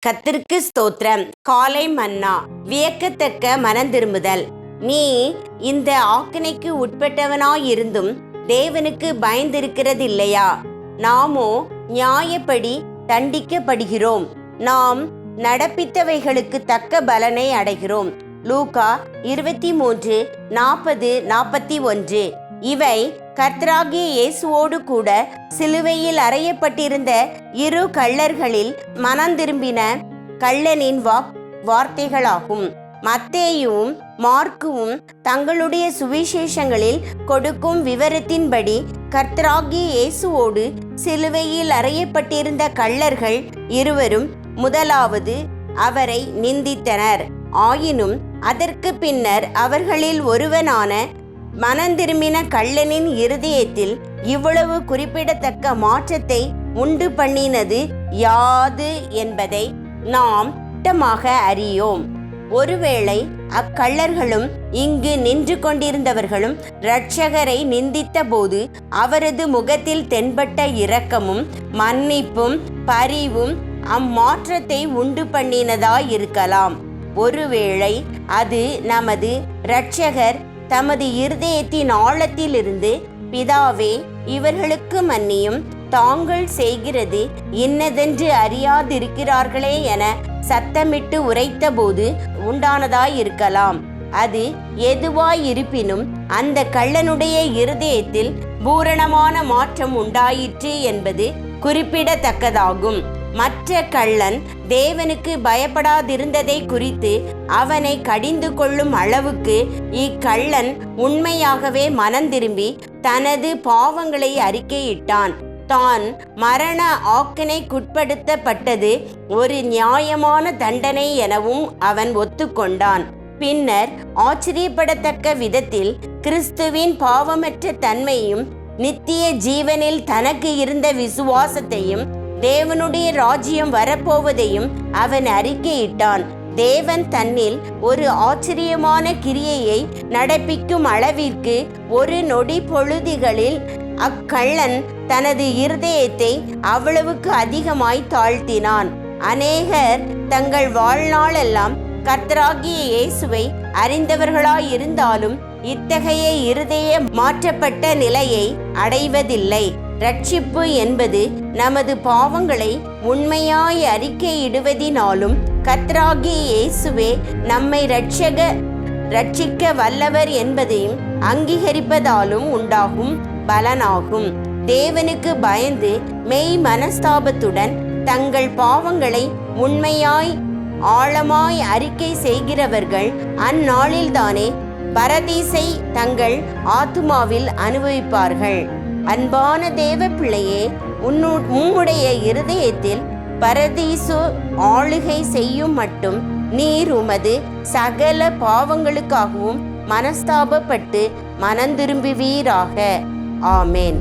கர்த்தருக்கு ஸ்தோத்திரம். காலை மன்னா. வியக்கத்தக்க மனந்திரும்புதல். நீ இந்த ஆக்கினைக்கு உட்பட்டவனாயிருந்தும் தேவனுக்கு பயந்திருக்கிறதில்லையா? நாமோ நியாயப்படி தண்டிக்கப்படுகிறோம். நாம் நடப்பித்தவைகளுக்கு தக்க பலனை அடைகிறோம். லூக்கா 23:40-41. இவை கர்த்தராகிய இயேசுவோடு கூட சிலுவையில் அறையப்பட்டிருந்த இரு கள்ளர்களில் மனந்திரும்பின கள்ளனின் வார்த்தைகளாகும். மத்தேயுவும் மார்க்குவும் தங்களுடைய சுவிசேஷங்களில் கொடுக்கும் விவரத்தின்படி கர்த்தராகிய இயேசுவோடு சிலுவையில் அறையப்பட்டிருந்த கள்ளர்கள் இருவரும் முதலாவது அவரை நிந்தித்தனர். ஆயினும் அதற்கு பின்னர் அவர்களில் ஒருவனான மனந்திரும்பின கள்ளனின் இருதயத்தில் இவ்வளவு குறிப்பிடத்தக்க மாற்றத்தை உண்டு பண்ணினது யாது என்பதை நாம் திட்டமாக அறியோம். ஒருவேளை அக்கள்ளர்களும் இங்கு நின்று கொண்டிருந்தவர்களும் இரட்சகரை நிந்தித்த போது அவரது முகத்தில் தென்பட்ட இரக்கமும் மன்னிப்பும் பரிவும் அம்மாற்றத்தை உண்டு பண்ணினதாயிருக்கலாம். ஒருவேளை அது நமது இரட்சகர் தமது இருதயத்தின் ஆழத்திலிருந்து, பிதாவே, இவர்களுக்கு மன்னியும், தாங்கள் செய்கிறது இன்னதென்று அறியாதிருக்கிறார்களே என சத்தமிட்டு உரைத்த போது உண்டானதாயிருக்கலாம். அது எதுவாயிருப்பினும் அந்த கள்ளனுடைய இருதயத்தில் பூரணமான மாற்றம் உண்டாயிற்று என்பது குறிப்பிடத்தக்கதாகும். மற்ற கள்ளன் தேவனுக்கு பயப்படாதிருந்ததை குறித்து அவனை கடிந்து கொள்ளும் அளவுக்கு இக்கள்ளன் உண்மையாகவே மனந்திரும்பி தனது பாவங்களை அறிக்கையிட்டான். தான் மரண ஆக்கினைக்குட்படுத்தப்பட்டது ஒரு நியாயமான தண்டனை எனவும் அவன் ஒத்துக்கொண்டான். பின்னர் ஆச்சரியப்படத்தக்க விதத்தில் கிறிஸ்துவின் பாவமற்ற தன்மையும் நித்திய ஜீவனில் தனக்கு இருந்த விசுவாசத்தையும் தேவனுடைய ராஜ்யம் வரப்போவதையும் அவன் அறிக்கையிட்டான். தேவன் தன்னில் ஒரு ஆச்சரியமான கிரியையை நடப்பிக்கும் அளவிற்கு ஒரு நொடி பொழுதுகளில் அக்கள்ளன் தனது இருதயத்தை அவ்வளவுக்கு அதிகமாய் தாழ்த்தினான். அநேகர் தங்கள் வாழ்நாளெல்லாம் கர்த்தராகிய இயேசுவை அறிந்தவர்களாயிருந்தாலும் இத்தகைய இருதய மாற்றப்பட்ட நிலையை அடைவதில்லை. ரட்சிப்பு என்பது நமது பாவங்களை உண்மையாய் அறிக்கையிடுவதினாலும் கர்த்தராகிய இயேசுவே நம்மை ரட்சிக்க வல்லவர் என்பதையும் அங்கீகரிப்பதாலும் உண்டாகும் பலனாகும். தேவனுக்கு பயந்து மெய் மனஸ்தாபத்துடன் தங்கள் பாவங்களை உண்மையாய் ஆழமாய் அறிக்கை செய்கிறவர்கள் அந்நாளில்தானே பரதீசை தங்கள் ஆத்துமாவில் அனுபவிப்பார்கள். அன்பான தேவ பிள்ளையே, உம்முடைய இருதயத்தில் பரதீசு ஆளுகை செய்யும் மட்டும் நீர் உமது சகல பாவங்களுக்காகவும் மனஸ்தாபப்பட்டு மனந்திரும்புவீராக. ஆமேன்.